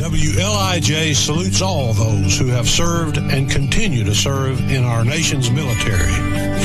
WLIJ salutes all those who have served and continue to serve in our nation's military.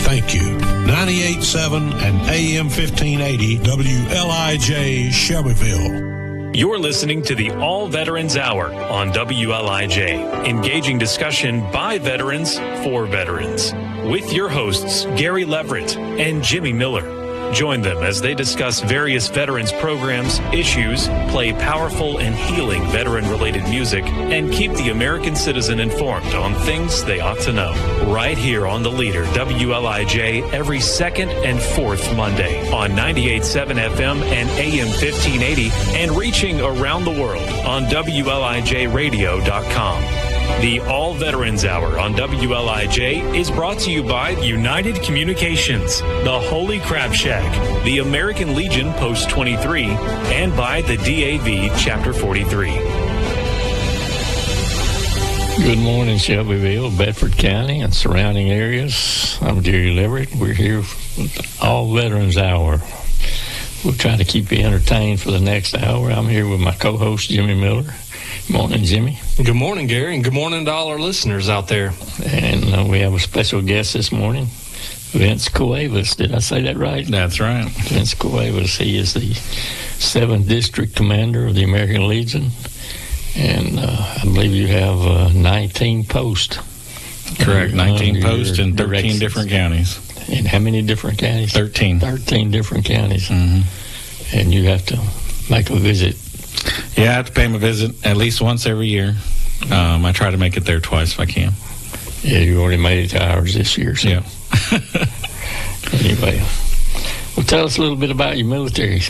Thank you. 98.7 and AM 1580 WLIJ Shelbyville. You're listening to the All Veterans Hour on WLIJ, engaging discussion by veterans for veterans, with your hosts Gary Leverett and Jimmy Miller. Join them as they discuss various veterans programs, issues, play powerful and healing veteran-related music, and keep the American citizen informed on things they ought to know. Right here on The Leader, WLIJ, every second and fourth Monday on 98.7 FM and AM 1580, and reaching around the world on WLIJradio.com. The All Veterans Hour on WLIJ is brought to you by United Communications, the Holy Crab Shack, the American Legion Post 23, and by the DAV Chapter 43. Good morning, Shelbyville, Bedford County, and surrounding areas. I'm Jerry Leverett. We're here with All Veterans Hour. We'll try to keep you entertained for the next hour. I'm here with my co-host, Jimmy Miller. Good morning, Jimmy. Good morning, Gary, and good morning to all our listeners out there. And we have a special guest this morning, Vince Cuevas. Did I say that right? That's right. Vince Cuevas. He is the 7th District Commander of the American Legion, and I believe you have 19 posts. Correct, 19 posts in 13 different counties. In how many different counties? 13. 13 different counties. Mm-hmm. And you have to make a visit. Yeah, I have to pay him a visit at least once every year. I try to make it there twice if I can. Yeah, you already made it to ours this year. So. Yeah. Anyway, well, tell us a little bit about your military.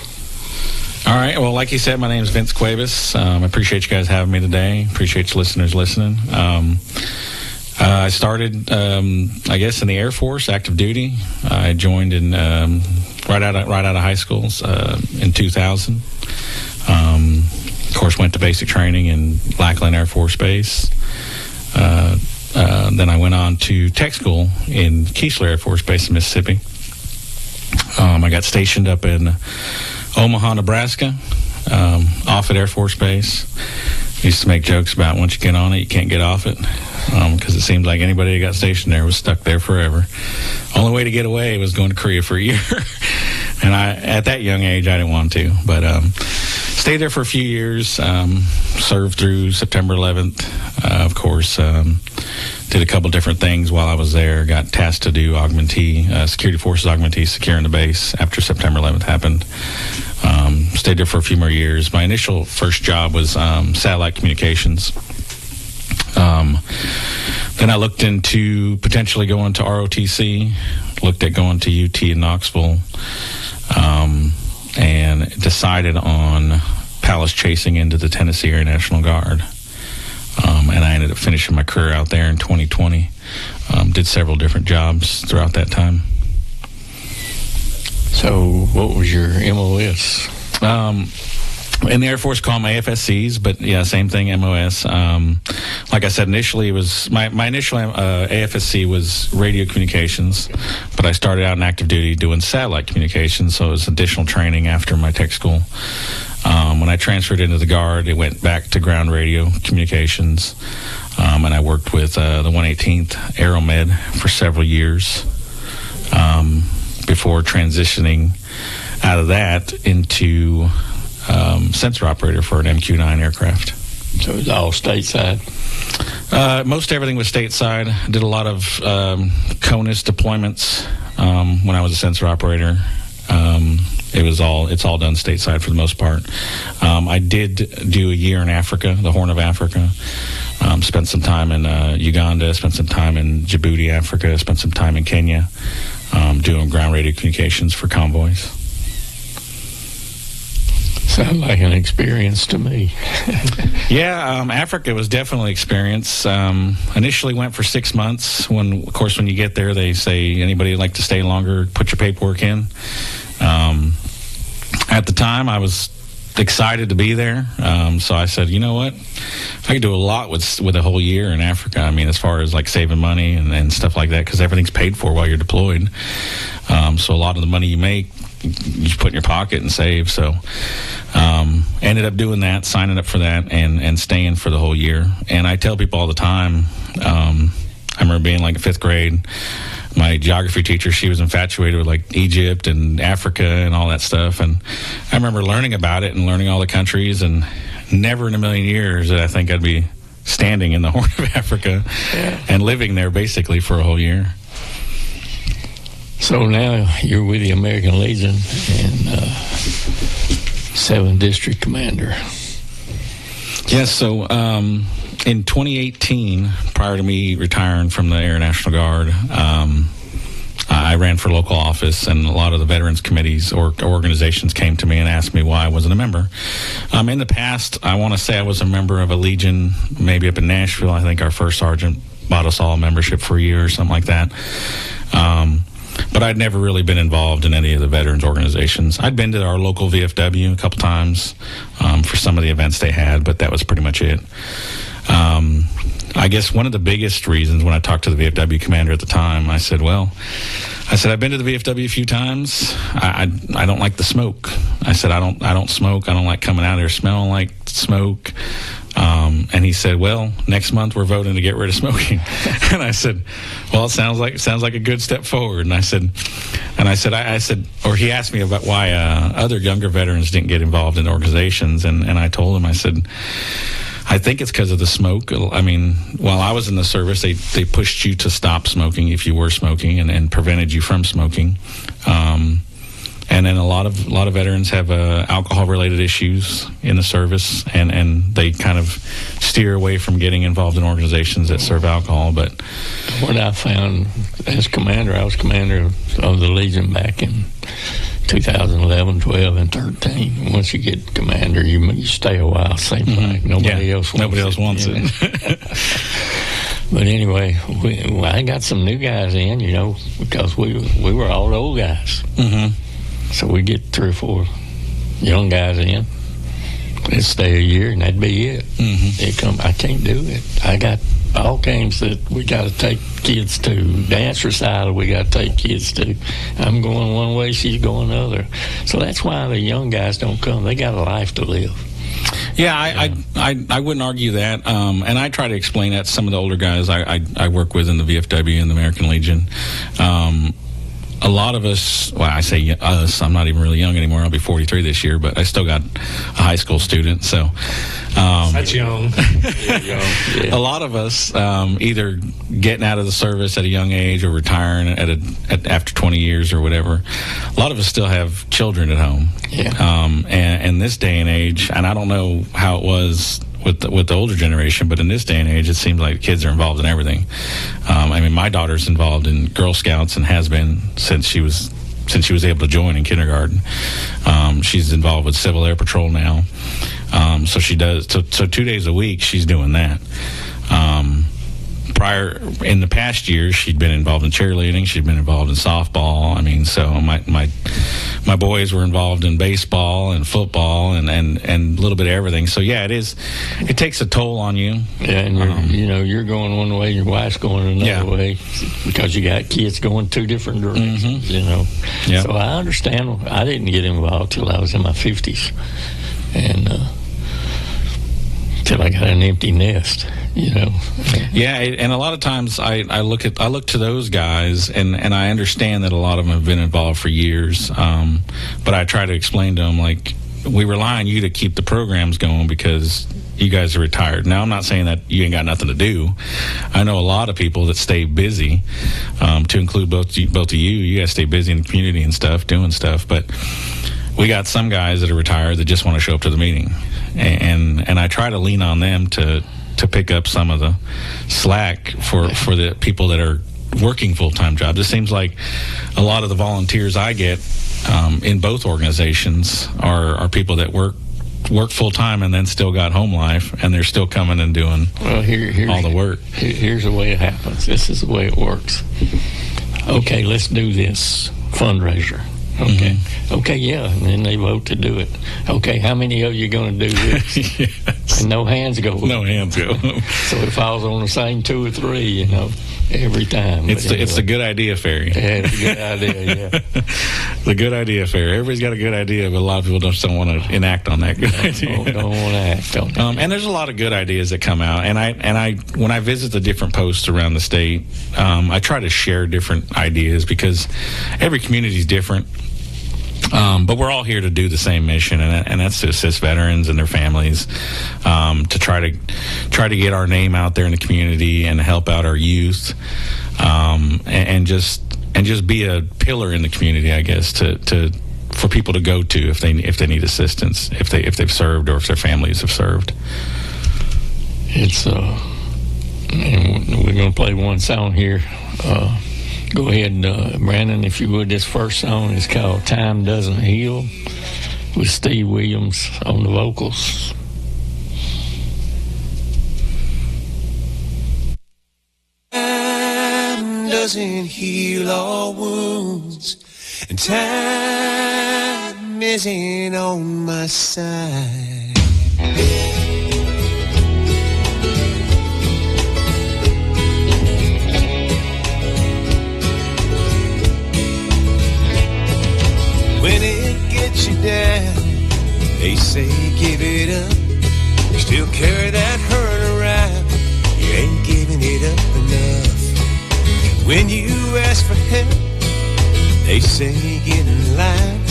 All right. Well, like you said, my name is Vince Cuevas. I appreciate you guys having me today. Appreciate you listeners listening. I started, I guess, in the Air Force, active duty. I joined in right out of high school in 2000. Of course, went to basic training in Lackland Air Force Base. Then I went on to tech school in Keesler Air Force Base in Mississippi. I got stationed up in Omaha, Nebraska, Offutt Air Force Base. Used to make jokes about once you get on it, you can't get off it, because it seemed like anybody that got stationed there was stuck there forever. Only way to get away was going to Korea for a year. And at that young age, I didn't want to, but stayed there for a few years, served through September 11th, of course, did a couple different things while I was there, got tasked to do augmentee, security forces augmentee, securing the base after September 11th happened. Stayed there for a few more years. My initial first job was satellite communications. Then I looked into potentially going to ROTC, looked at going to UT in Knoxville, and decided on palace chasing into the Tennessee Air National Guard. And I ended up finishing my career out there in 2020. Did several different jobs throughout that time. So what was your MOS? In the Air Force, call them AFSCs, but yeah, same thing, MOS. Like I said, initially it was my initial AFSC was radio communications, but I started out in active duty doing satellite communications, so it was additional training after my tech school. When I transferred into the Guard, it went back to ground radio communications, and I worked with the 118th Aeromed for several years before transitioning out of that into sensor operator for an MQ-9 aircraft. So it was all stateside? Most everything was stateside. Did a lot of CONUS deployments when I was a sensor operator. It's all done stateside for the most part. I did do a year in Africa, the Horn of Africa. Spent some time in Uganda, spent some time in Djibouti, Africa, spent some time in Kenya, doing ground radio communications for convoys. Sound like an experience to me. Yeah, Africa was definitely an experience. Initially went for 6 months. When you get there, they say, anybody would like to stay longer, put your paperwork in. At the time, I was excited to be there. So I said, you know what? I could do a lot with a whole year in Africa. I mean, as far as like saving money and stuff like that, because everything's paid for while you're deployed. So a lot of the money you make, you put in your pocket and save. So ended up doing that, signing up for that, and staying for the whole year. And I tell people all the time, I remember being like in 5th grade, my geography teacher, she was infatuated with like Egypt and Africa and all that stuff. And I remember learning about it and learning all the countries, and never in a million years did I think I'd be standing in the Horn of Africa and living there basically for a whole year. So now you're with the American Legion and 7th District Commander. Yes, so in 2018, prior to me retiring from the Air National Guard, I ran for local office, and a lot of the veterans committees or organizations came to me and asked me why I wasn't a member. In the past, I want to say I was a member of a Legion, maybe up in Nashville. I think our first sergeant bought us all membership for a year or something like that. But I'd never really been involved in any of the veterans organizations. I'd been to our local VFW a couple times for some of the events they had, but that was pretty much it. I guess one of the biggest reasons when I talked to the VFW commander at the time, I said, I've been to the VFW a few times. I don't like the smoke. I said, I don't smoke. I don't like coming out there smelling like smoke. And he said, well, next month we're voting to get rid of smoking. And I said, well, it sounds like a good step forward. And I said, or he asked me about why other younger veterans didn't get involved in organizations. And I told him, I said, I think it's because of the smoke. I mean, while I was in the service, they pushed you to stop smoking if you were smoking, and prevented you from smoking. And then a lot of veterans have alcohol-related issues in the service, and they kind of steer away from getting involved in organizations that serve alcohol. But what I found as commander, I was commander of the Legion back in 2011, 12, and 13. Once you get commander, you stay a while. Same thing. Nobody else wants it. But anyway, I got some new guys in, because we were all the old guys. Mm-hmm. So we get 3 or 4 young guys in. Let's stay a year, and that'd be it. Mm-hmm. I can't do it. I got all games that we got to take kids to. Dance recital we got to take kids to. I'm going one way, she's going the other. So that's why the young guys don't come. They got a life to live. Yeah, I wouldn't argue that. And I try to explain that to some of the older guys I work with in the VFW and the American Legion. A lot of us, well, I say us, I'm not even really young anymore. I'll be 43 this year, but I still got a high school student. So that's young. Yeah. A lot of us either getting out of the service at a young age or retiring after 20 years or whatever. A lot of us still have children at home. Yeah. And this day and age, and I don't know how it was with the older generation, but in this day and age, it seems like kids are involved in everything. I mean, my daughter's involved in Girl Scouts and has been since she was able to join in kindergarten. She's involved with Civil Air Patrol now. So she does. So 2 days a week, she's doing that. In the past years, she'd been involved in cheerleading. She'd been involved in softball. I mean, so my boys were involved in baseball and football and a little bit of everything. So yeah, it takes a toll on you. Yeah, and you're going one way, your wife's going another way because you got kids going 2 different directions. Mm-hmm. Yep. So I understand. I didn't get involved till I was in my 50s, and till I got an empty nest. Yeah, and a lot of times I look to those guys, and I understand that a lot of them have been involved for years, but I try to explain to them, like, we rely on you to keep the programs going because you guys are retired. Now, I'm not saying that you ain't got nothing to do. I know a lot of people that stay busy, to include both of you. You guys stay busy in the community and stuff, doing stuff, but we got some guys that are retired that just want to show up to the meeting, and I try to lean on them to pick up some of the slack for the people that are working full-time jobs. It seems like a lot of the volunteers I get in both organizations are people that work full-time and then still got home life, and they're still coming and doing all the work. Here's the way it happens. This is the way it works. Okay, let's do this fundraiser. Okay. Mm-hmm. Okay, yeah, and then they vote to do it. Okay, how many of you are going to do this? Yes. And no hands go. No hands go. So it falls on the same 2 or 3, every time. It's the good idea fairy. Yeah, it's a good idea, yeah. The good idea fairy. Everybody's got a good idea, but a lot of people just don't want to enact on that good idea. Don't want to act on it. And there's a lot of good ideas that come out. And I when I visit the different posts around the state, I try to share different ideas because every community is different. But we're all here to do the same mission, and that's to assist veterans and their families, to try to get our name out there in the community and help out our youth, and just be a pillar in the community, I guess, for people to go to if they need assistance, if they've served or if their families have served. It's and we're going to play one song here. Go ahead, Brandon, if you would. This first song is called Time Doesn't Heal with Steve Williams on the vocals. Time doesn't heal all wounds, and time isn't on my side. When it gets you down, they say give it up. You still carry that hurt around, you ain't giving it up enough. When you ask for help, they say get in line.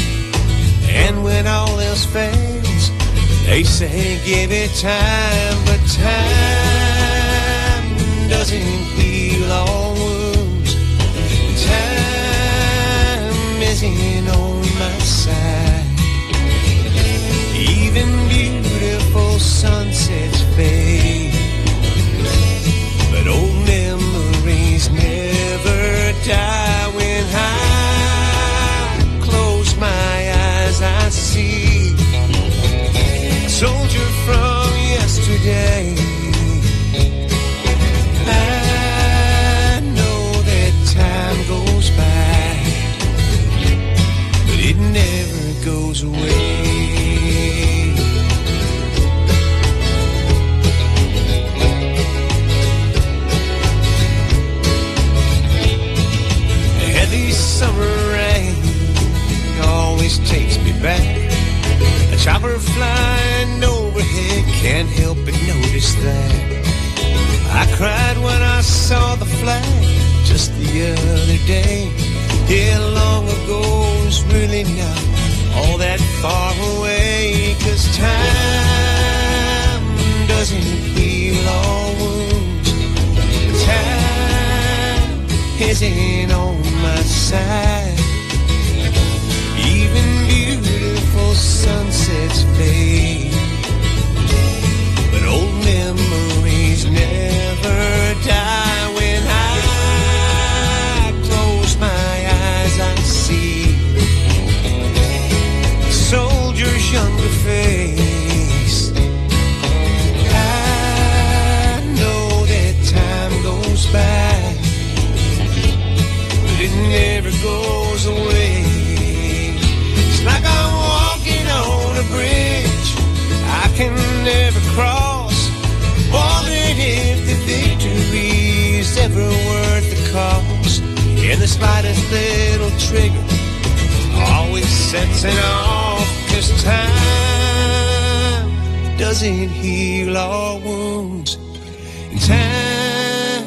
And when all else fails, they say give it time. But time doesn't heal all wounds, time isn't on my side. Even beautiful sunsets fade, but old memories never die. When I close my eyes, I see a soldier from yesterday. I know that time goes by, but it never goes away. Heavy summer rain always takes me back. A chopper flying overhead, can't help but notice that. I cried when I saw the flag just the other day. Yeah, long ago is really not all that far away. 'Cause time doesn't heal all wounds, time isn't on my side. Even beautiful sunsets fade, but old memories never die. When I close my eyes, I see a soldier's younger face. I know that time goes by, but it never goes away. It's like I'm walking on a bridge I can never cross, wondering if the victory's ever worth the cost. And the slightest little trigger always sets it off. 'Cause time doesn't heal all wounds, and time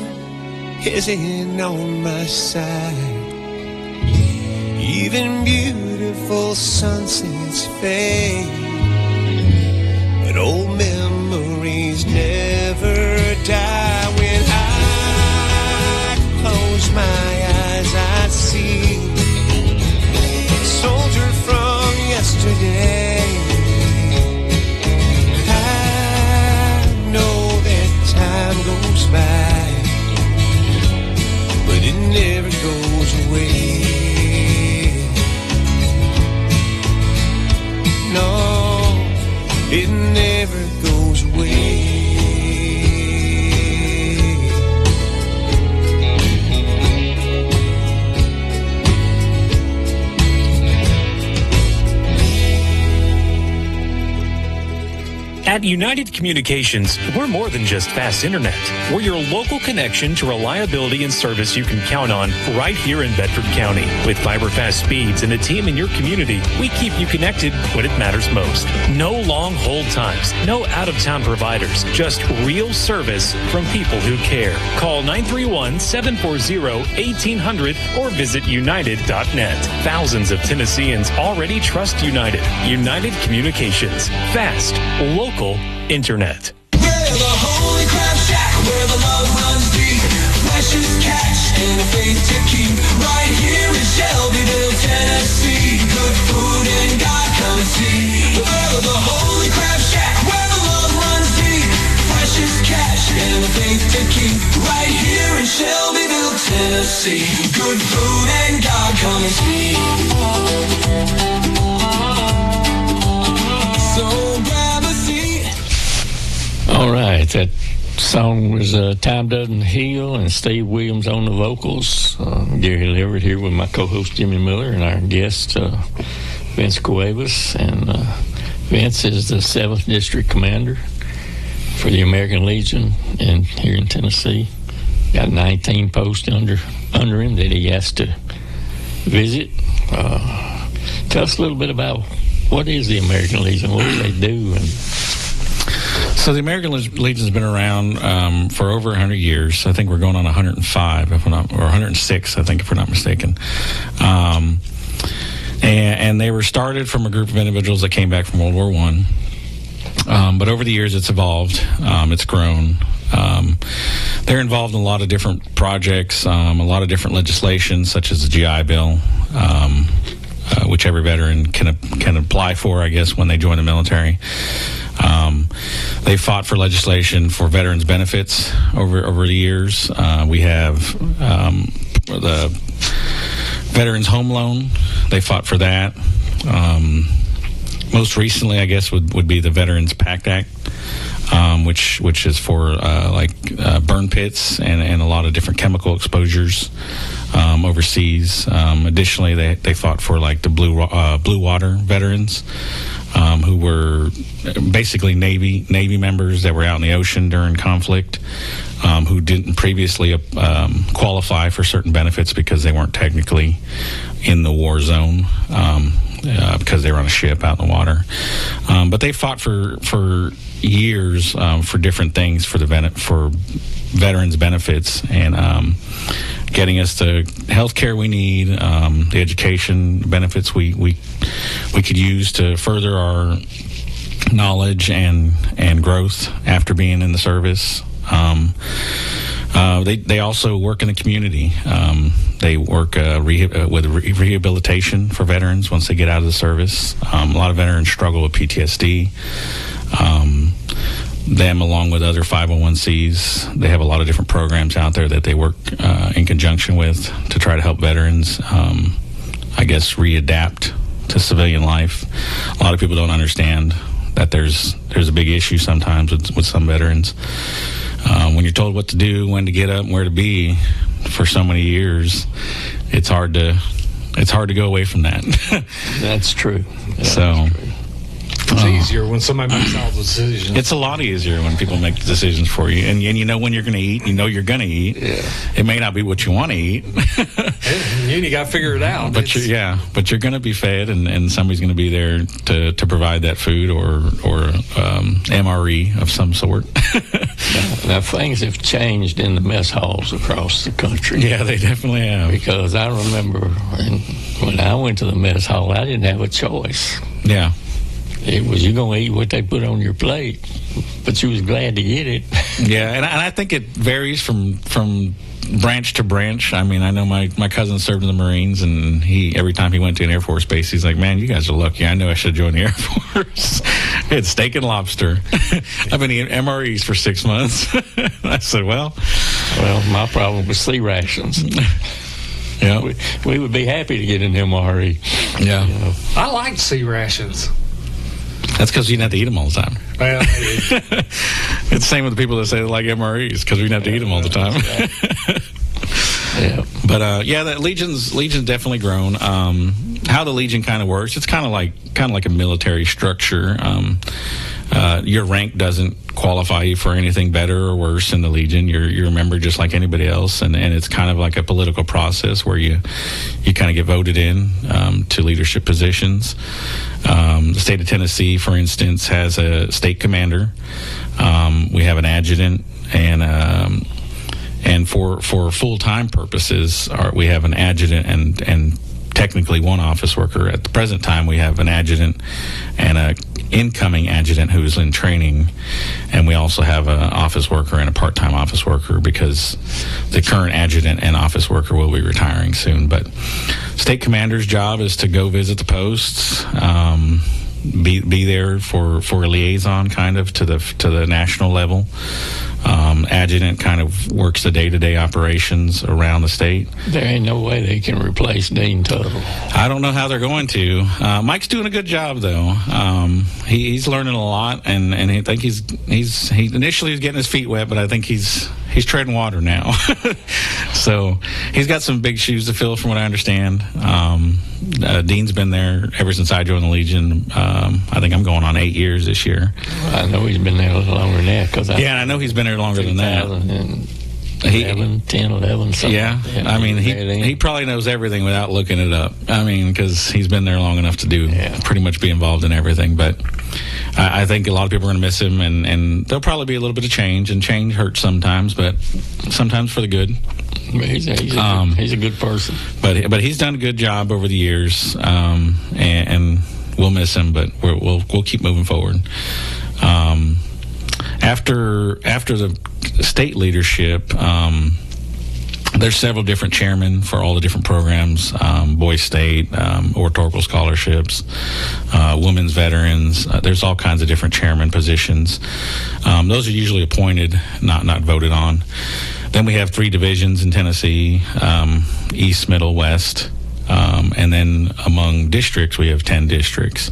isn't on my side. Even beautiful sunsets fade, but old memories never die. When I close my eyes, I see a soldier from yesterday. I know that time goes by, but it never goes away. No, it never goes away. At United Communications, we're more than just fast internet. We're your local connection to reliability and service you can count on right here in Bedford County. With fiber fast speeds and a team in your community, we keep you connected when it matters most. No long hold times, no out-of-town providers, just real service from people who care. Call 931-740-1800 or visit united.net. Thousands of Tennesseans already trust United. United Communications. Fast, local internet. We're the Holy Crab Shack, where the love runs deep. Precious catch and a faith to keep. Right here in Shelbyville, Tennessee. Good food and God come and see. We're the Holy Crab Shack, where the love runs deep. Precious catch and a faith to keep. Right here in Shelbyville, Tennessee. Good food and God come and see. So grab a seat. All right, that song was Time Doesn't Heal, and Steve Williams on the vocals. Gary Leverett here with my co-host Jimmy Miller and our guest Vince Cuevas. And Vince is the 7th District Commander for the American Legion here in Tennessee. Got 19 posts under him that he has to visit. Tell us a little bit about what is the American Legion? What do they do? So the American Legion's been around for over 100 years. I think we're going on 105, or 106, I think, if we're not mistaken. And they were started from a group of individuals that came back from World War I. But over the years, it's evolved. It's grown. They're involved in a lot of different projects, a lot of different legislation, such as the GI Bill, which every veteran can apply for, I guess, when they join the military. They fought for legislation for veterans' benefits over the years. We have the Veterans Home Loan. They fought for that. Most recently, I guess, would be the Veterans PACT Act, which is for burn pits and a lot of different chemical exposures overseas. Additionally, they fought for like the blue water veterans, who were basically Navy members that were out in the ocean during conflict, who didn't previously qualify for certain benefits because they weren't technically in the war zone, because they were on a ship out in the water. But they fought for years for different things for veterans benefits and getting us the health care we need, the education benefits we could use to further our knowledge and growth after being in the service. They also work in the community. They work with rehabilitation for veterans once they get out of the service. A lot of veterans struggle with PTSD. Them, along with other 501c3s, they have a lot of different programs out there that they work in conjunction with to try to help veterans, I guess, readapt to civilian life. A lot of people don't understand that there's a big issue sometimes with some veterans. When you're told what to do, when to get up, and where to be for so many years, it's hard to go away from that. That's true. That's true. It's easier when somebody makes all the decisions. It's a lot easier when people make the decisions for you, and you know when you're going to eat. You know you're going to eat. Yeah. It may not be what you want to eat. You got to figure it out. But you're going to be fed, and somebody's going to be there to provide that food or MRE of some sort. Now, things have changed in the mess halls across the country. Yeah, they definitely have. Because I remember when I went to the mess hall, I didn't have a choice. Yeah. It was, you're going to eat what they put on your plate, but you was glad to get it. Yeah, and I think it varies from branch to branch. I mean, I know my cousin served in the Marines, and every time he went to an Air Force base, he's like, man, you guys are lucky. I know I should join the Air Force. We had steak and lobster. I've been eating MREs for 6 months. I said, well, my problem was C rations. Yeah, we would be happy to get an MRE. Yeah. You know. I like C rations. That's because you didn't have to eat them all the time. Well, it's the same with the people that say they like MREs, because we didn't have to eat them all the time. Yeah. But that Legion's definitely grown. How the Legion kind of works, it's kind of like a military structure. your rank doesn't qualify you for anything better or worse in the Legion. You're a member just like anybody else, and it's kind of like a political process where you kind of get voted in to leadership positions. The state of Tennessee, for instance, has a state commander. We have an adjutant, and for full-time purposes, we have an adjutant and technically one office worker. At the present time, we have an adjutant and a incoming adjutant who's in training, and we also have an office worker and a part-time office worker because the current adjutant and office worker will be retiring soon. But state commander's job is to go visit the posts, be there for a liaison kind of to the national level. Adjutant kind of works the day-to-day operations around the state. There ain't no way they can replace Dean Tuttle. I don't know how they're going to. Mike's doing a good job, though. He's learning a lot, and I think he initially was getting his feet wet, but I think he's treading water now. So he's got some big shoes to fill, from what I understand. Dean's been there ever since I joined the Legion. I think I'm going on 8 years this year. I know he's been there a little longer than that. I know he's been there longer than that. 10, 11, something. Yeah, I mean, he probably knows everything without looking it up. I mean, because he's been there long enough to pretty much be involved in everything. But I think a lot of people are going to miss him, and there'll probably be a little bit of change, and change hurts sometimes, but sometimes for the good. He's a good person. But he's done a good job over the years, and we'll miss him, but we'll keep moving forward. After the state leadership, there's several different chairmen for all the different programs, Boys State, oratorical scholarships, women's veterans. There's all kinds of different chairman positions. Those are usually appointed, not voted on. Then we have 3 divisions in Tennessee, East, Middle, West. And then among districts, we have 10 districts.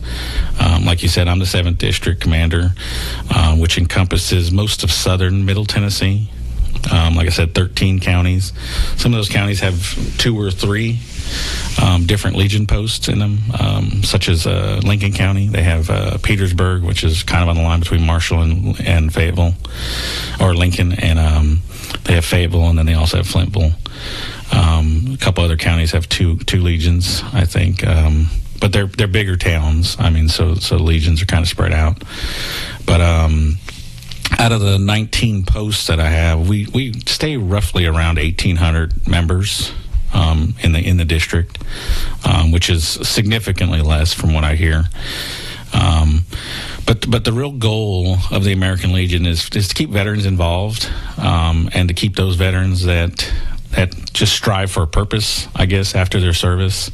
Like you said, I'm the 7th district commander, which encompasses most of southern Middle Tennessee. Like I said, 13 counties. Some of those counties have 2 or 3 different Legion posts in them, such as Lincoln County. They have Petersburg, which is kind of on the line between Marshall and Fayetteville, or Lincoln, and they have Fayetteville, and then they also have Flintville. A couple other counties have two legions, I think, but they're bigger towns. I mean, so legions are kind of spread out. But out of the 19 posts that I have, we stay roughly around 1,800 members in the district, which is significantly less from what I hear. But the real goal of the American Legion is to keep veterans involved, and to keep those veterans that just strive for a purpose, I guess, after their service,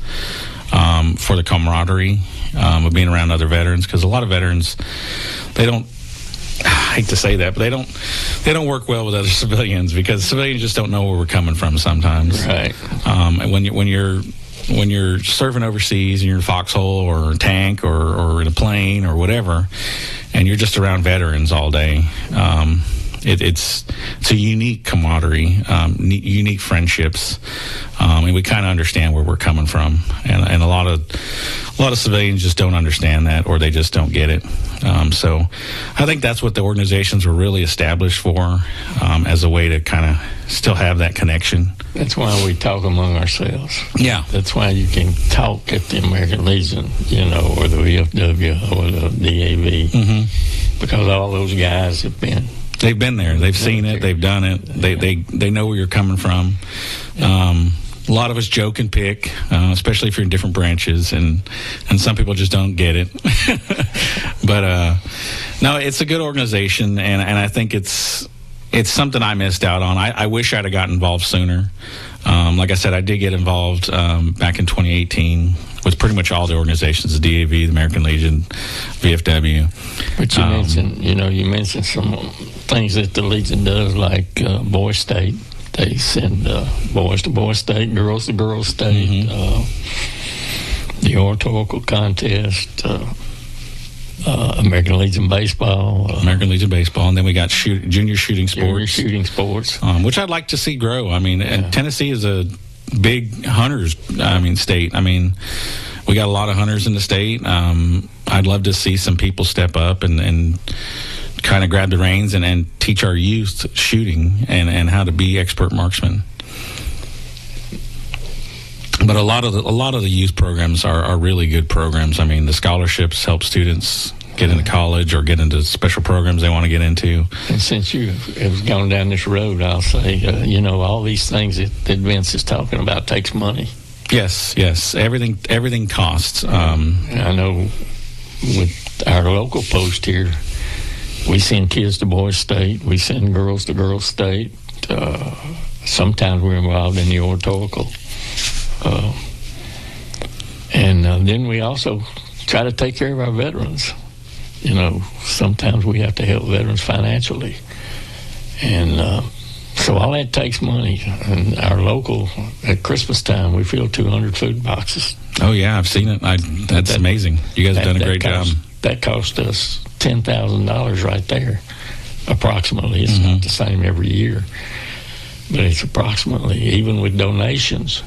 for the camaraderie of being around other veterans. Because a lot of veterans, they don't, I hate to say that, but they don't work well with other civilians, because civilians just don't know where we're coming from sometimes. Right. And when you're serving overseas and you're in a foxhole or a tank or in a plane or whatever, and you're just around veterans all day, it's a unique camaraderie, unique friendships, and we kind of understand where we're coming from, and a lot of civilians just don't understand that, or they just don't get it. So I think that's what the organizations were really established for, as a way to kind of still have that connection. That's why we talk among ourselves. Yeah. That's why you can talk at the American Legion, or the VFW or the DAV, because all those guys have been. They've been there. They've seen it. They've done it. They know where you're coming from. A lot of us joke and pick, especially if you're in different branches, and some people just don't get it. But no, it's a good organization, and I think it's something I missed out on. I wish I'd have gotten involved sooner. Like I said, I did get involved back in 2018 with pretty much all the organizations: the DAV, the American Legion, VFW. But you mentioned some things that the Legion does, like Boys State. They send boys to Boys State, girls to Girls State. The oratorical contest. American Legion Baseball. American Legion Baseball, and then we got junior shooting sports. Which I'd like to see grow. I mean, Tennessee is a big hunters, state. I mean, we got a lot of hunters in the state. I'd love to see some people step up and kind of grab the reins and teach our youth shooting and how to be expert marksmen. But a lot of the youth programs are really good programs. I mean, the scholarships help students get into college or get into special programs they want to get into. And since you have gone down this road, I'll say, all these things that Vince is talking about takes money. Yes. Everything costs. I know with our local post here, we send kids to Boys State. We send girls to Girls State. Sometimes we're involved in the oratorical. And then we also try to take care of our veterans. Sometimes we have to help veterans financially. And so all that takes money. And our local, at Christmas time, we fill 200 food boxes. Oh, yeah, I've seen it. That's amazing. You guys have done a great job. That cost us $10,000 right there, approximately. It's not the same every year, but it's approximately, even with donations.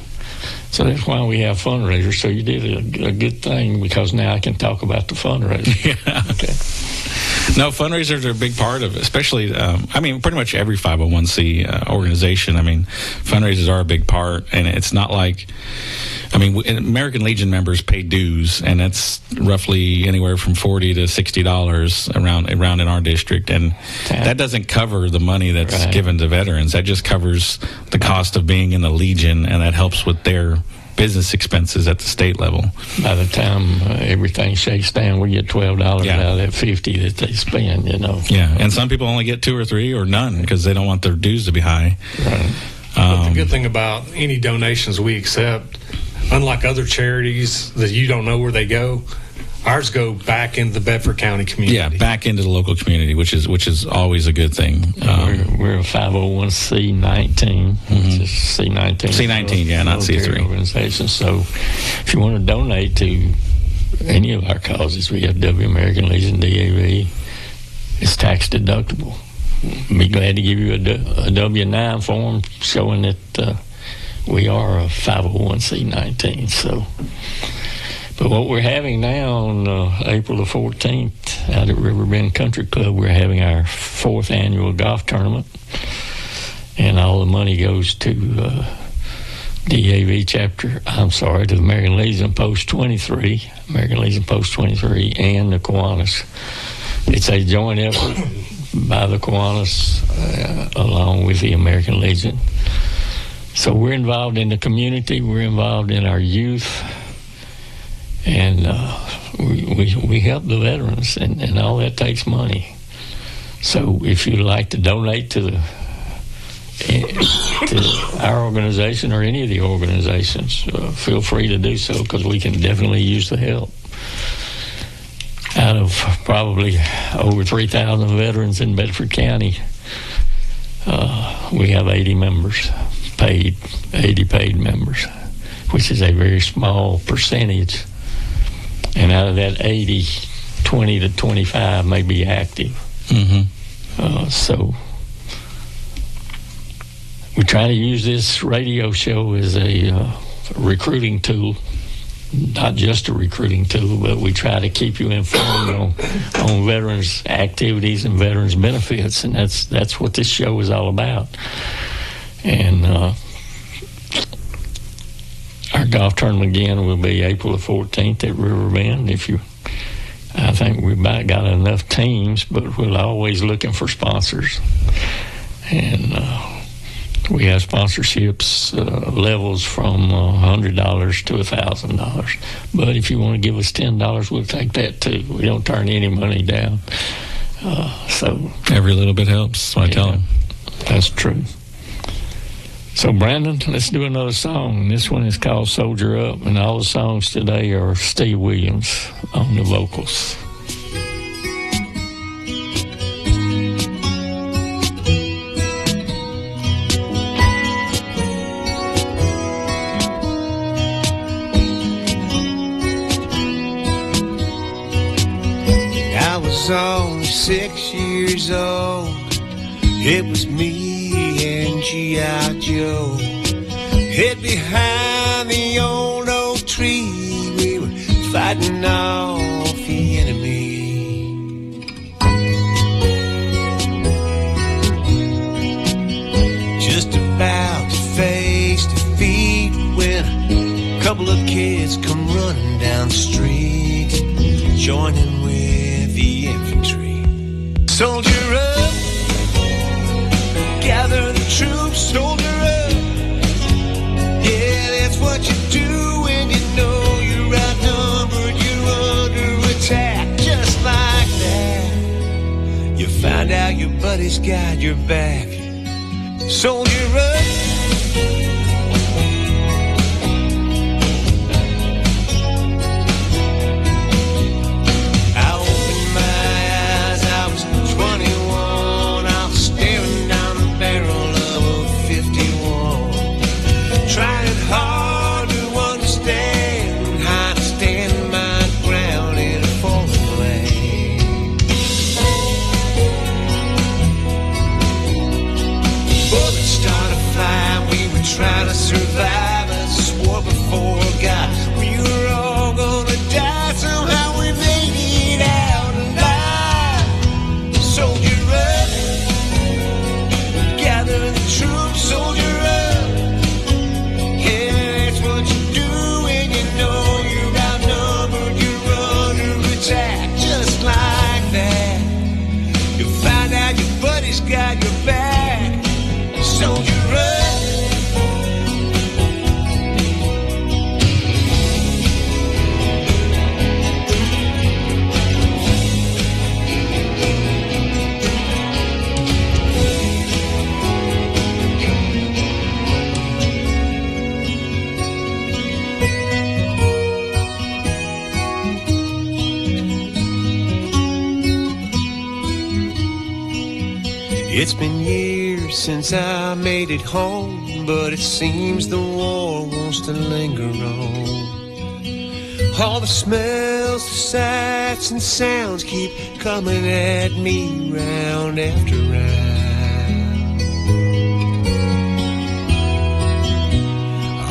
So that's why we have fundraisers. So you did a good thing, because now I can talk about the fundraiser. Yeah. Okay. No, fundraisers are a big part of it, especially, pretty much every 501c organization. Fundraisers are a big part, and it's not like, American Legion members pay dues, and it's roughly anywhere from $40 to $60 around in our district, and that doesn't cover the money that's given to veterans. That just covers the cost of being in the Legion, and that helps with their business expenses at the state level. By the time everything shakes down, we get $12 out of that $50 that they spend, Yeah, and some people only get 2 or 3 or none because they don't want their dues to be high. Right. But the good thing about any donations we accept, unlike other charities that you don't know where they go, ours go back into the Bedford County community. Yeah, back into the local community, which is always a good thing. We're a 501c19, which is C19. C19, yeah, not C3 organization. So if you want to donate to any of our causes, we have American Legion, DAV. It's tax deductible. Be glad to give you a W-9 form showing that we are a 501c19. So. But what we're having now on April the 14th out at Riverbend Country Club, we're having our 4th annual golf tournament. And all the money goes to DAV chapter, to the American Legion Post 23, and the Kiwanis. It's a joint effort by the Kiwanis along with the American Legion. So we're involved in the community, we're involved in our youth, and we help the veterans, and all that takes money. So if you'd like to donate to our organization or any of the organizations, feel free to do so, because we can definitely use the help. Out of probably over 3,000 veterans in Bedford County, we have 80 members, 80 paid members, which is a very small percentage. And out of that 80, 20 to 25 may be active. So we try to use this radio show as a recruiting tool, not just a recruiting tool, but we try to keep you informed on veterans' activities and veterans' benefits, and that's what this show is all about. And our golf tournament again will be April the 14th at Riverbend. I think we've about got enough teams, but we're always looking for sponsors. And we have sponsorships levels from $100 to $1,000. But if you want to give us $10, we'll take that too. We don't turn any money down. So every little bit helps, I tell them. That's true. So, Brandon, let's do another song. This one is called Soldier Up, and all the songs today are Steve Williams on the vocals. I was only 6 years old. It was me and G.I. Joe. Hid behind the old oak tree. We were fighting off the enemy. Just about to face defeat when a couple of kids come running down the street, joining with the infantry. Soldier up, gather the troops, soldier up. Yeah, that's what you do when you know you're outnumbered, you're under attack. Just like that, you find out your buddy's got your back. Soldier up. I opened my eyes, I was 21. I was staring down the barrel of a 51, trying hard to understand how to stand my ground in a foreign land. Bullets started flying, we were trying to survive. I swore before God we were all gonna die. Somehow we made it out alive. Soldier up, gather the troops, soldier up. Yeah, that's what you do when you know you're outnumbered, you're under attack. Just like that, you find out your buddy's got your back. Soldier up. It's been years since I made it home, but it seems the war wants to linger on. All the smells, the sights and sounds keep coming at me round after round.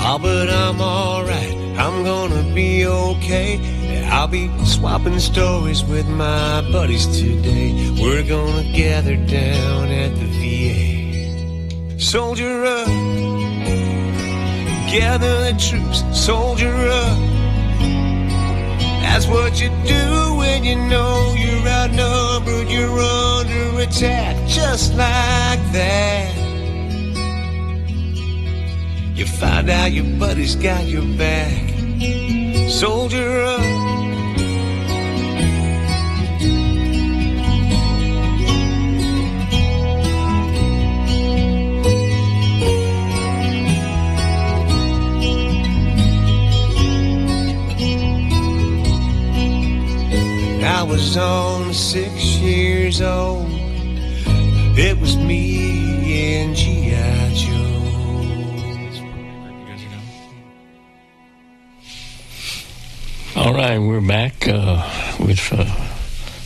Oh, but I'm alright, I'm gonna be okay. I'll be swapping stories with my buddies today. We're gonna gather down at the VA. Soldier up, gather the troops, soldier up. That's what you do when you know you're outnumbered, you're under attack. Just like that, you find out your buddy's got your back. Soldier up. I was only 6 years old. It was me and G.I. Joe. All right, we're back with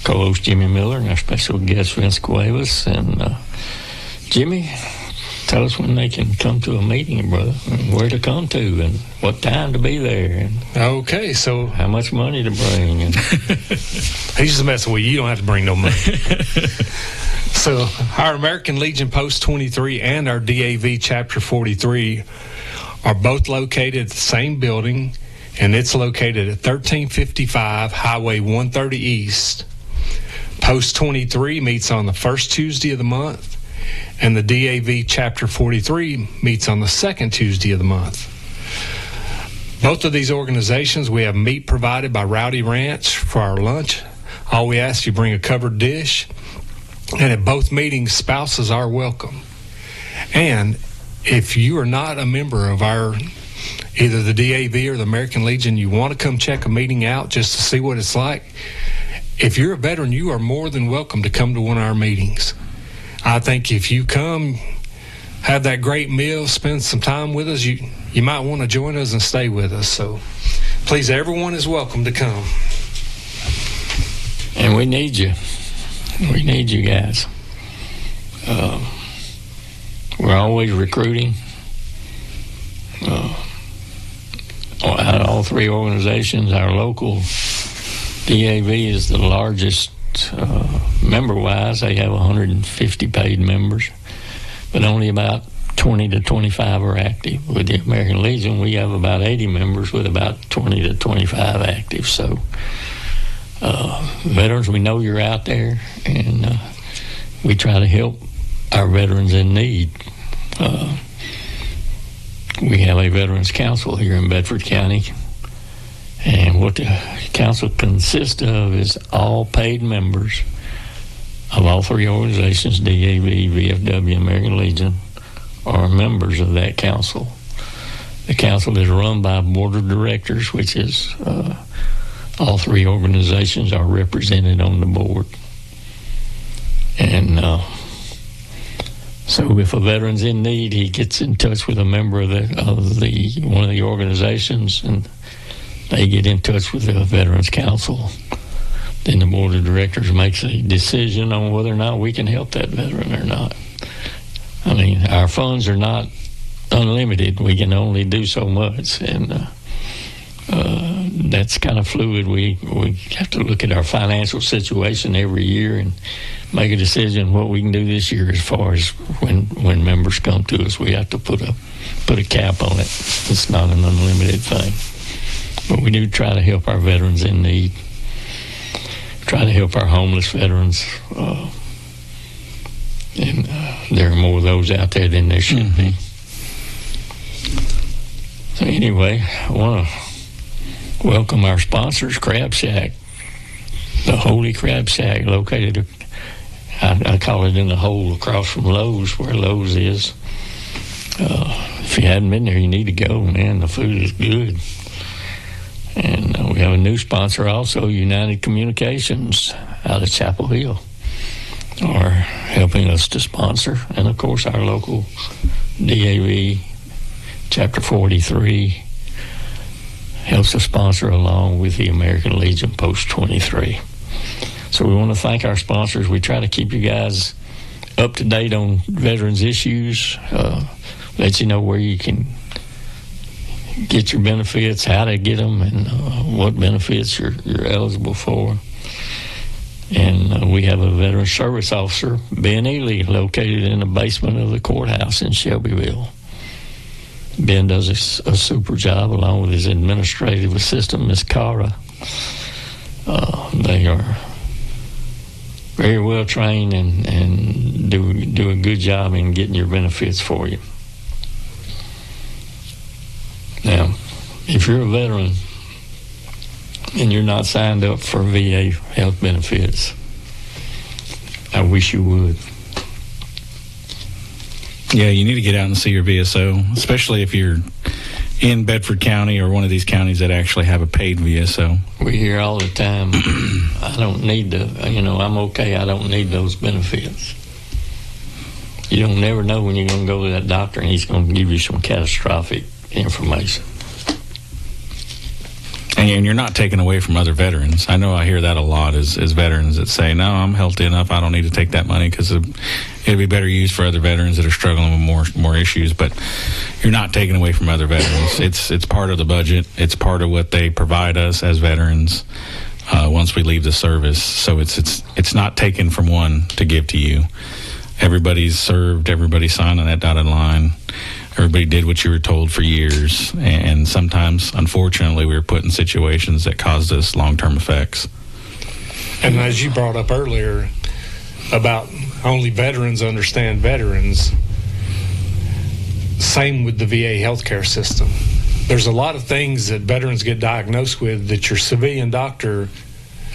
co-host Jimmy Miller and our special guest Vince Cuevas. And Jimmy, tell us when they can come to a meeting, brother, and where to come to, and what time to be there, and Okay, so how much money to bring. And he's just messing with you. You don't have to bring no money. So our American Legion Post 23 and our DAV Chapter 43 are both located at the same building, and it's located at 1355 Highway 130 East. Post 23 meets on the first Tuesday of the month, and the DAV Chapter 43 meets on the second Tuesday of the month. Both of these organizations, we have meat provided by Rowdy Ranch for our lunch. All we ask you bring a covered dish, and at both meetings, spouses are welcome. And if you are not a member of our either the DAV or the American Legion, you want to come check a meeting out just to see what it's like, if you're a veteran, you are more than welcome to come to one of our meetings. I think if you come, have that great meal, spend some time with us, you might want to join us and stay with us. So please, everyone is welcome to come. And we need you. We need you guys. We're always recruiting. At all all three organizations. Our local DAV is the largest member-wise. They have 150 paid members, but only about 20 to 25 are active. With the American Legion, we have about 80 members with about 20 to 25 active. So, veterans, we know you're out there, and we try to help our veterans in need. We have a Veterans Council here in Bedford County, and what the council consists of is all paid members of all three organizations, DAV, VFW, American Legion, are members of that council. The council is run by a board of directors, which is all three organizations are represented on the board. And so if a veteran's in need, he gets in touch with a member of one of the organizations, and they get in touch with the Veterans Council. Then the board of directors makes a decision on whether or not we can help that veteran or not. I mean, our funds are not unlimited. We can only do so much, and that's kind of fluid. We have to look at our financial situation every year and make a decision what we can do this year as far as when members come to us. We have to put a cap on it. It's not an unlimited thing. But we do try to help our veterans in need, try to help our homeless veterans, and there are more of those out there than there should be. So anyway, I want to welcome our sponsors, Crab Shack, the Holy Crab Shack, located, I call it in the hole across from Lowe's, where Lowe's is. If you hadn't been there, you need to go, man. The food is good. And we have a new sponsor also, United Communications out of Chapel Hill, are helping us to sponsor. And, of course, our local DAV, Chapter 43, helps to sponsor along with the American Legion Post 23. So we want to thank our sponsors. We try to keep you guys up to date on veterans issues, let you know where you can get your benefits, how to get them, and what benefits you're eligible for. And we have a veteran service officer, Ben Ely, located in the basement of the courthouse in Shelbyville. Ben does a super job along with his administrative assistant, Miss Cara. They are very well trained and do a good job in getting your benefits for you. Now, if you're a veteran and you're not signed up for VA health benefits, I wish you would. Yeah, you need to get out and see your VSO, especially if you're in Bedford County or one of these counties that actually have a paid VSO. We hear all the time, I don't need I'm okay, I don't need those benefits. You don't never know when you're going to go to that doctor and he's going to give you some catastrophic information. And you're not taken away from other veterans. I know I hear that a lot as veterans that say, no, I'm healthy enough, I don't need to take that money because it'd be better used for other veterans that are struggling with more issues. But you're not taken away from other veterans. It's part of the budget. It's part of what they provide us as veterans once we leave the service. So it's not taken from one to give to you. Everybody's served. Everybody signed on that dotted line. Everybody did what you were told for years, and sometimes, unfortunately, we were put in situations that caused us long-term effects. And as you brought up earlier about only veterans understand veterans, same with the VA healthcare system. There's a lot of things that veterans get diagnosed with that your civilian doctor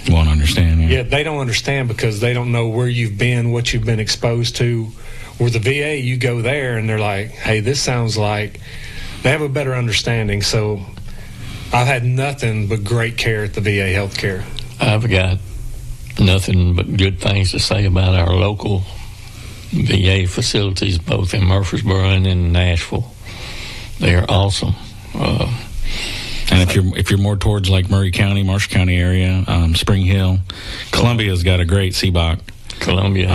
won't understand. Yeah, they don't understand because they don't know where you've been, what you've been exposed to. With the VA, you go there and they're like, hey, this sounds like, they have a better understanding. So I've had nothing but great care at the VA healthcare. I've got nothing but good things to say about our local VA facilities, both in Murfreesboro and in Nashville. They are awesome. And if you're more towards like Murray County, Marshall County area, Spring Hill, Columbia's got a great CBOC. Columbia.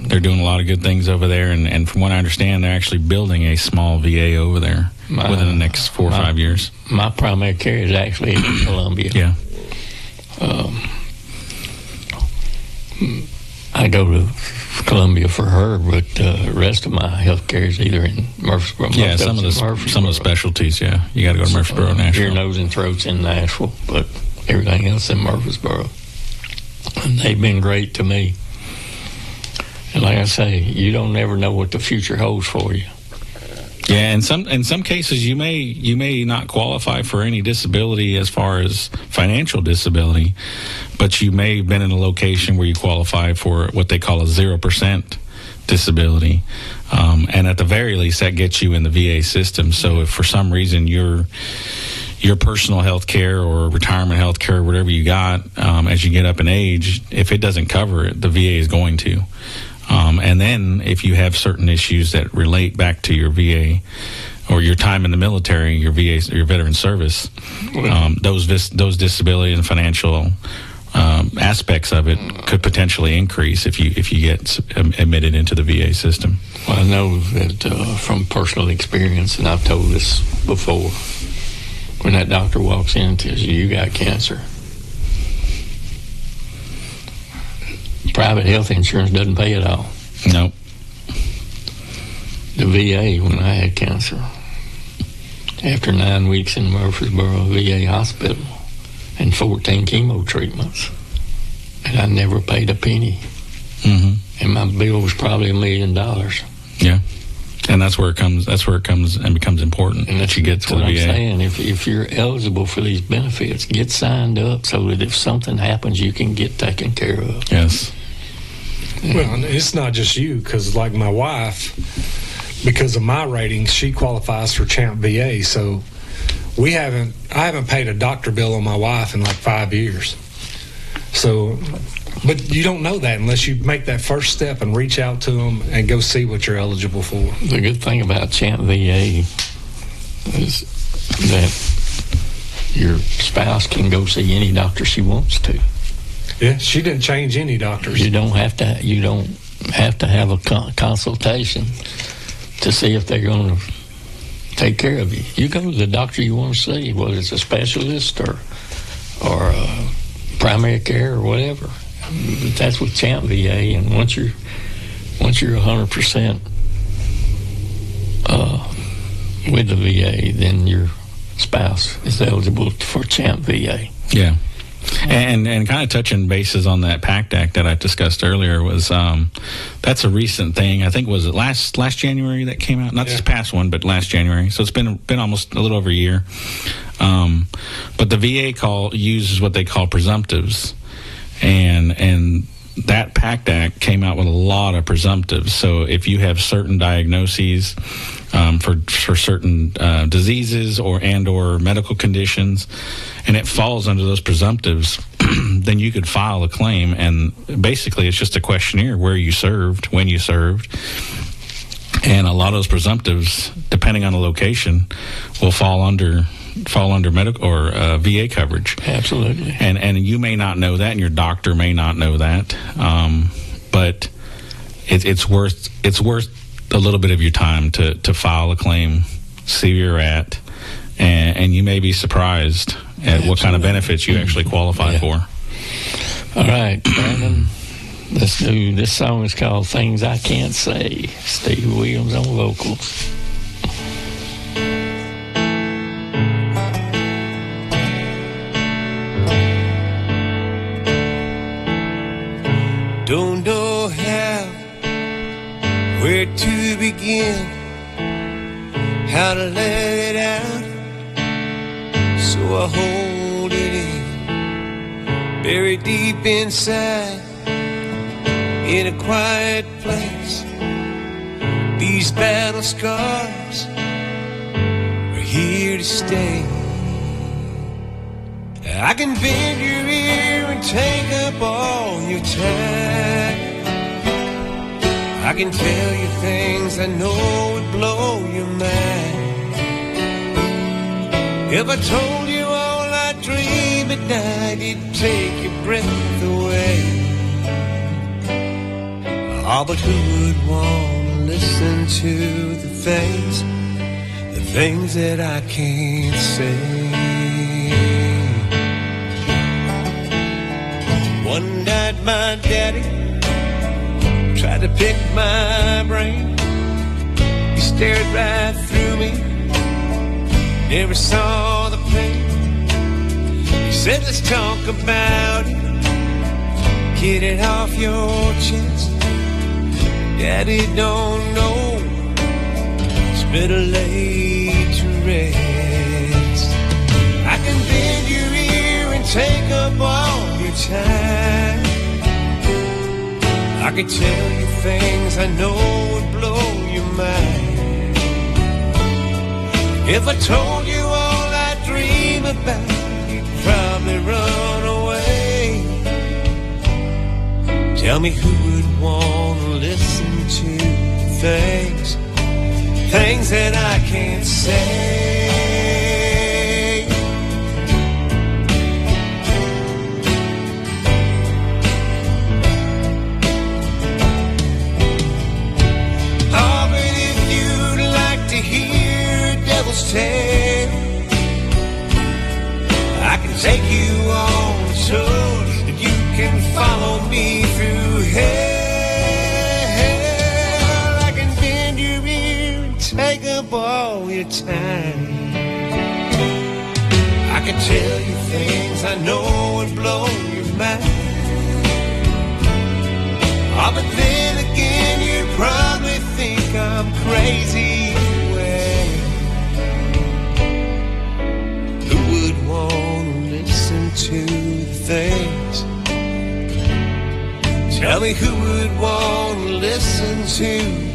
They're doing a lot of good things over there, and from what I understand, they're actually building a small VA over there within the next 4 or 5 years. My primary care is actually in Columbia. Yeah. I go to Columbia for her, but the rest of my health care is either in Murfreesboro. Yeah, some of the specialties. Yeah, you got to go to Murfreesboro, Nashville. Ear, nose, and throat's in Nashville, but everything else in Murfreesboro. And they've been great to me. And like I say, you don't ever know what the future holds for you. Yeah, in some cases you may not qualify for any disability as far as financial disability, but you may have been in a location where you qualify for what they call a 0% disability, and at the very least that gets you in the VA system. So if for some reason your personal health care or retirement health care or whatever you got, as you get up in age, if it doesn't cover it, the VA is going to. And then if you have certain issues that relate back to your VA or your time in the military, your VA, your veteran service, those disability and financial aspects of it could potentially increase if you get admitted into the VA system. Well, I know that from personal experience, and I've told this before, when that doctor walks in and tells you got cancer, private health insurance doesn't pay it all. Nope. The VA, when I had cancer, after 9 weeks in Murfreesboro VA hospital and 14 chemo treatments, and I never paid a penny. Mm-hmm. And my bill was probably $1 million. Yeah. And that's where it comes and becomes important. And that you get to the VA. I'm VA. saying, if you're eligible for these benefits, get signed up so that if something happens, you can get taken care of. Yes. Well, it's not just you, because like my wife, because of my ratings, she qualifies for Champ VA. So I haven't paid a doctor bill on my wife in like 5 years. So, but you don't know that unless you make that first step and reach out to them and go see what you're eligible for. The good thing about Champ VA is that your spouse can go see any doctor she wants to. Yeah, she didn't change any doctors. You don't have to have a consultation to see if they're going to take care of you. You go to the doctor you want to see, whether it's a specialist or primary care or whatever. That's with Champ VA, and once you're 100% with the VA, then your spouse is eligible for Champ VA. Yeah. And kind of touching bases on that PACT Act that I discussed earlier was that's a recent thing. I think was it last January that came out, not this past one, but last January. So it's been almost a little over a year. But the VA uses what they call presumptives, and that PACT Act came out with a lot of presumptives. So if you have certain diagnoses for certain diseases or medical conditions, and it falls under those presumptives, then you could file a claim. And basically, it's just a questionnaire: where you served, when you served, and a lot of those presumptives, depending on the location, will fall under medical or VA coverage. Absolutely. And you may not know that, and your doctor may not know that, but it's worth a little bit of your time to file a claim, see where you're at, and you may be surprised at what kind of benefits you actually qualify for. All right, Brandon, let's do this song. Is called "Things I Can't Say." Steve Williams on vocals. Don't know where to begin, how to let it out, so I hold it in, buried deep inside, in a quiet place. These battle scars are here to stay. I can bend your ear and take up all your time. I can tell you things I know would blow your mind. If I told you all I dream at night, it'd take your breath away. Oh, but who would want to listen to the things that I can't say? One night my daddy tried to pick my brain. He stared right through me, never saw the pain. He said, let's talk about it, get it off your chest. Daddy don't know, it's better laid to rest. I can bend your ear and take up all your time. I can tell you things I know would blow your mind. If I told you all I dream about, you'd probably run away. Tell me who would want to listen to things that I can't say. Oh, but if you'd like to hear a devil's tale, I can take you on a tour and you can follow me through hell. I can bend your ear and take up all your time. I can tell you things I know would blow your mind. Oh, but then again, you probably think I'm crazy. Well, who would want to listen to the things? Tell me who would want to listen to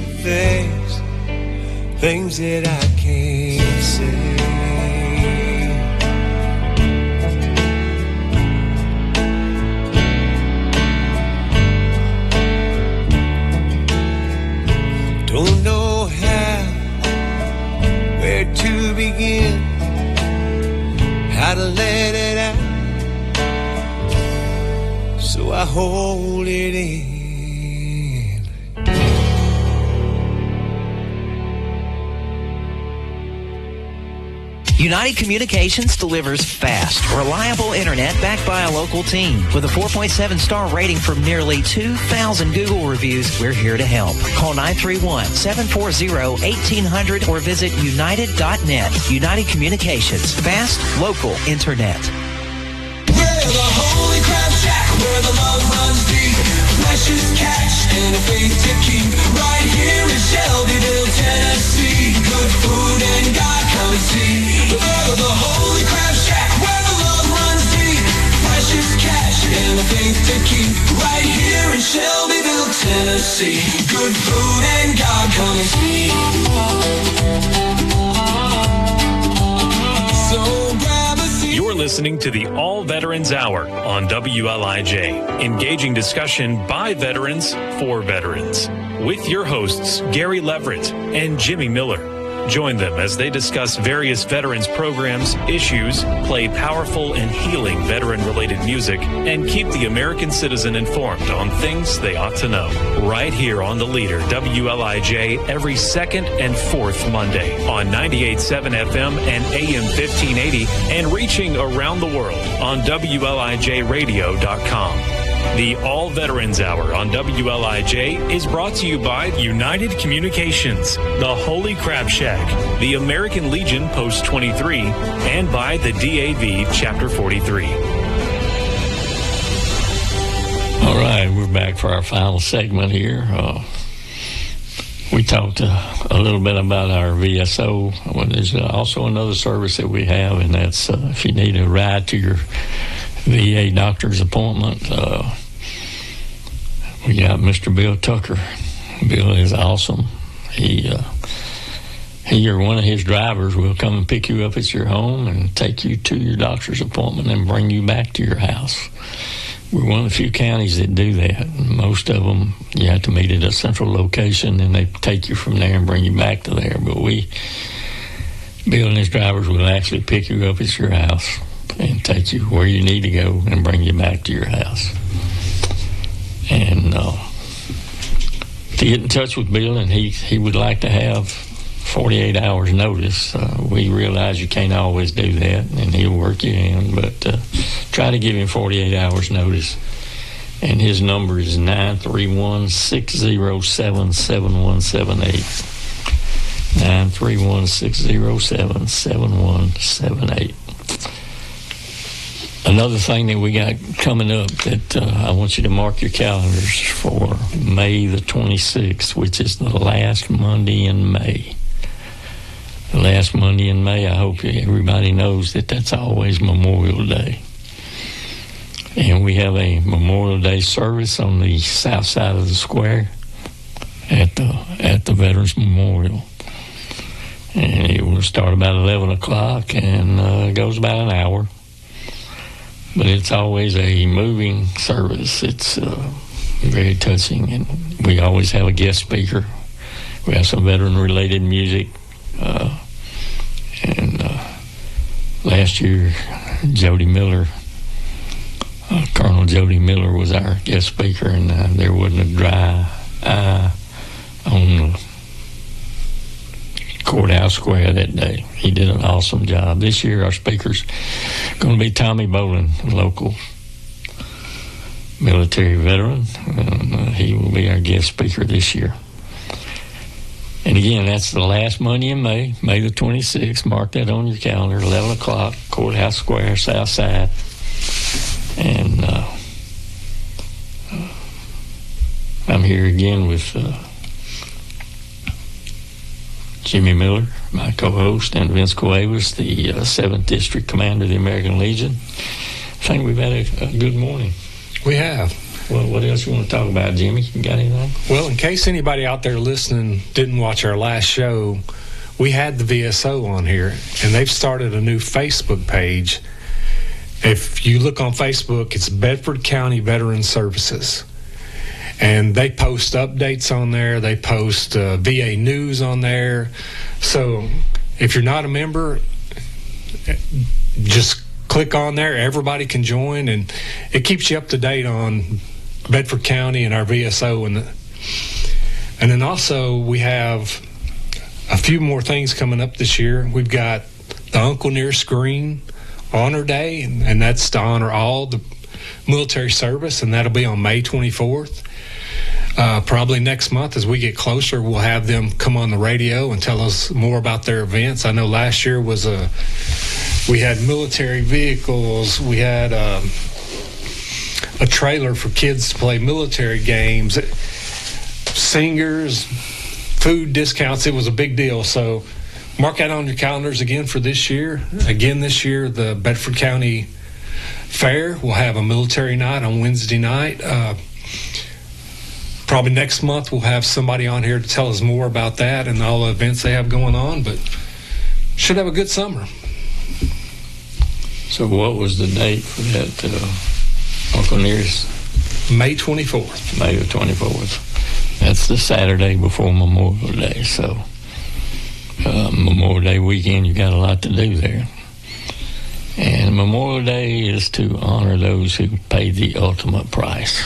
things that I can't say. Don't know how, where to begin, how to let it out, so I hold it in. United Communications delivers fast, reliable internet backed by a local team. With a 4.7-star rating from nearly 2,000 Google reviews, we're here to help. Call 931-740-1800 or visit united.net. United Communications, fast, local internet. We're the Holy Crab Shack, where the love runs deep. Precious catch and a faith to keep. Right here in Shelbyville, Tennessee. Good food and God come and see. We're the Holy Crab Shack, where the love runs deep. Precious catch and a faith to keep. Right here in Shelbyville, Tennessee. Good food and God come and see. So grab a seat. You're listening to the All Veterans Hour on WLIJ, engaging discussion by veterans for veterans, with your hosts Gary Leverett and Jimmy Miller. Join them as they discuss various veterans programs, issues, play powerful and healing veteran-related music, and keep the American citizen informed on things they ought to know. Right here on The Leader, WLIJ, every second and fourth Monday on 98.7 FM and AM 1580, and reaching around the world on WLIJradio.com. The All Veterans Hour on WLIJ is brought to you by United Communications, the Holy Crab Shack, the American Legion Post 23, and by the DAV Chapter 43. All right, we're back for our final segment here. We talked a little bit about our VSO. Well, there's also another service that we have, and that's if you need a ride to your VA doctor's appointment. We got Mr. Bill Tucker. Bill is awesome. He or one of his drivers will come and pick you up at your home and take you to your doctor's appointment and bring you back to your house. We're one of the few counties that do that. Most of them, you have to meet at a central location, and they take you from there and bring you back to there. But Bill and his drivers will actually pick you up at your house and take you where you need to go and bring you back to your house. And to get in touch with Bill, and he would like to have 48 hours notice. We realize you can't always do that, and he'll work you in, but try to give him 48 hours notice. And his number is 931-607-7178. 931-607-7178. Another thing that we got coming up that I want you to mark your calendars for May the 26th, which is the last Monday in May. The last Monday in May, I hope everybody knows that that's always Memorial Day. And we have a Memorial Day service on the south side of the square at the Veterans Memorial. And it will start about 11 o'clock and goes about an hour. But it's always a moving service. It's very touching, and we always have a guest speaker. We have some veteran-related music. And last year, Jody Miller, Colonel Jody Miller was our guest speaker, and there wasn't a dry eye on the courthouse square that day. He did an awesome job. This year, our speaker's going to be Tommy Bolin, a local military veteran. He will be our guest speaker this year. And again, that's the last Monday in May, May the 26th. Mark that on your calendar, 11 o'clock, Courthouse Square, South Side. And I'm here again with Jimmy Miller, my co-host, and Vince Cuevas, the 7th District Commander of the American Legion. I think we've had a good morning. We have. Well, what else you want to talk about, Jimmy? You got anything? Well, in case anybody out there listening didn't watch our last show, we had the VSO on here, and they've started a new Facebook page. If you look on Facebook, it's Bedford County Veteran Services. And they post updates on there. They post VA news on there. So if you're not a member, just click on there. Everybody can join, and it keeps you up to date on Bedford County and our VSO. And then also we have a few more things coming up this year. We've got the Uncle Near Screen Honor Day, and that's to honor all the military service, and that'll be on May 24th. Probably next month, as we get closer, we'll have them come on the radio and tell us more about their events. I know last year we had military vehicles, we had a trailer for kids to play military games, singers, food discounts. It was a big deal. So mark that on your calendars again for this year. Again, this year, the Bedford County Fair will have a military night on Wednesday night. Probably next month we'll have somebody on here to tell us more about that and all the events they have going on, but should have a good summer. So what was the date for that, Uncle Near's? May 24th. May the 24th. That's the Saturday before Memorial Day. So Memorial Day weekend, you got a lot to do there. And Memorial Day is to honor those who paid the ultimate price.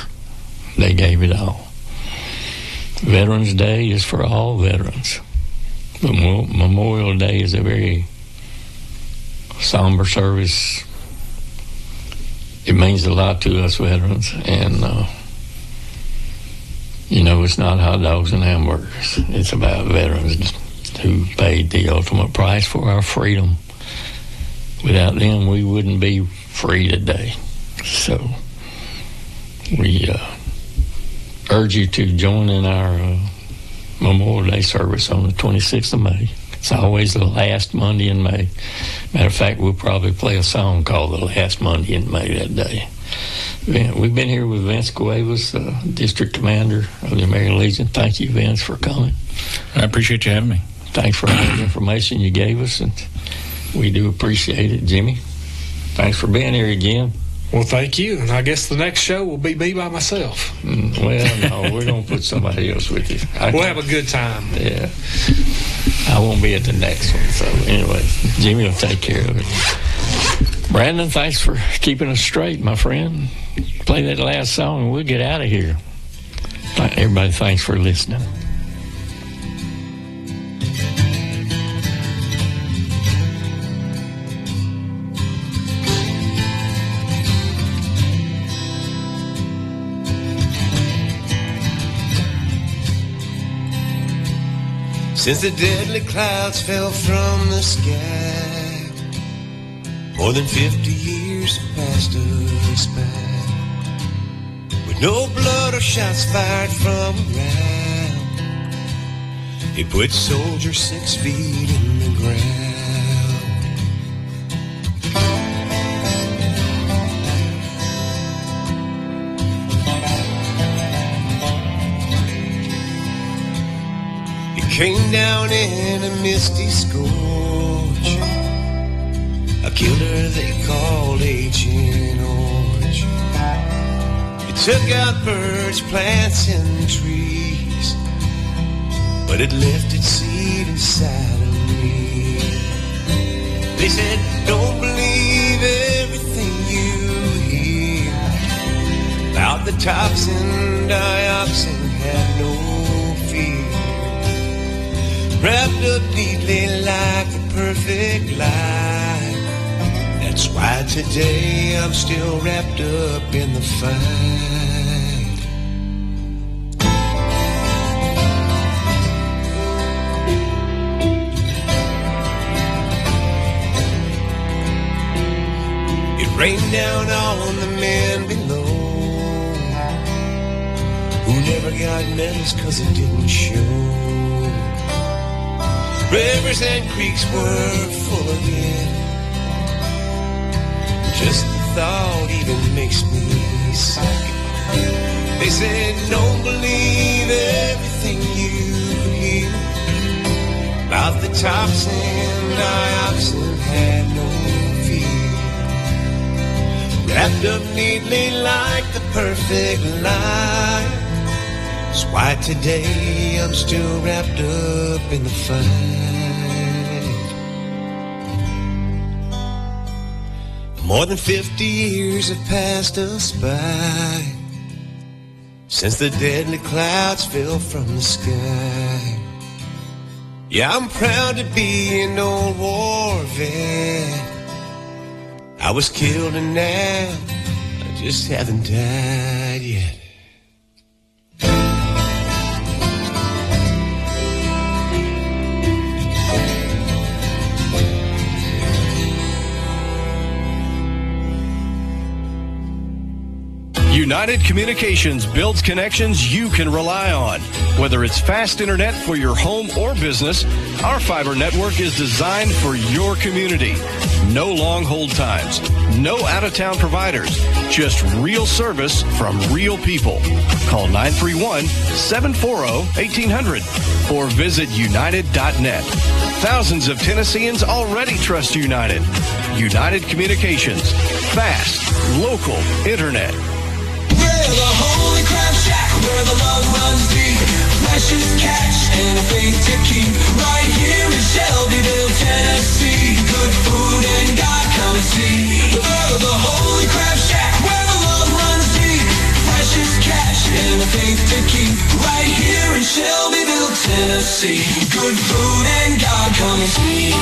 They gave it all. Veterans Day is for all veterans. Memorial Day is a very somber service. It means a lot to us veterans, and it's not hot dogs and hamburgers. It's about veterans who paid the ultimate price for our freedom. Without them, we wouldn't be free today. So we urge you to join in our Memorial Day service on the 26th of May. It's always the last Monday in May. Matter of fact, we'll probably play a song called The Last Monday in May that day. We've been here with Vince Cuevas, District Commander of the American Legion. Thank you, Vince, for coming. I appreciate you having me. Thanks for all the information you gave us, and we do appreciate it. Jimmy, thanks for being here again. Well, thank you. And I guess the next show will be me by myself. Well, no, we're going to put somebody else with you. We'll have a good time. Yeah. I won't be at the next one. So, anyway, Jimmy will take care of it. Brandon, thanks for keeping us straight, my friend. Play that last song and we'll get out of here. Everybody, thanks for listening. Since the deadly clouds fell from the sky, more than 50 years have passed us by, with no blood or shots fired from around. It put soldiers 6 feet in the ground. Came down in a misty scorch, a killer they called Agent Orange. It took out birds, plants, and trees, but it left its seed inside of me. They said, don't believe everything you hear about the toxin, dioxin, have no fear. Wrapped up neatly like the perfect lie. That's why today I'm still wrapped up in the fight. It rained down on the men below, who never got medals 'cause it didn't show. Rivers and creeks were full of it. Just the thought even makes me sick. They said, don't believe everything you hear about the toxin, dioxin, had no fear. Wrapped up neatly like the perfect lie. That's why today I'm still wrapped up in the fight. More than 50 years have passed us by since the deadly clouds fell from the sky. Yeah, I'm proud to be an old war vet. I was killed and now I just haven't died yet. United Communications builds connections you can rely on. Whether it's fast internet for your home or business, our fiber network is designed for your community. No long hold times, no out-of-town providers, just real service from real people. Call 931-740-1800 or visit united.net. Thousands of Tennesseans already trust United. United Communications. Fast, local internet. We're the Holy Crab Shack, where the love runs deep. Precious catch and a faith to keep. Right here in Shelbyville, Tennessee. Good food and God come and see. We're the Holy Crab Shack, where the love runs deep. Precious catch and a faith to keep. Right here in Shelbyville, Tennessee. Good food and God come and see.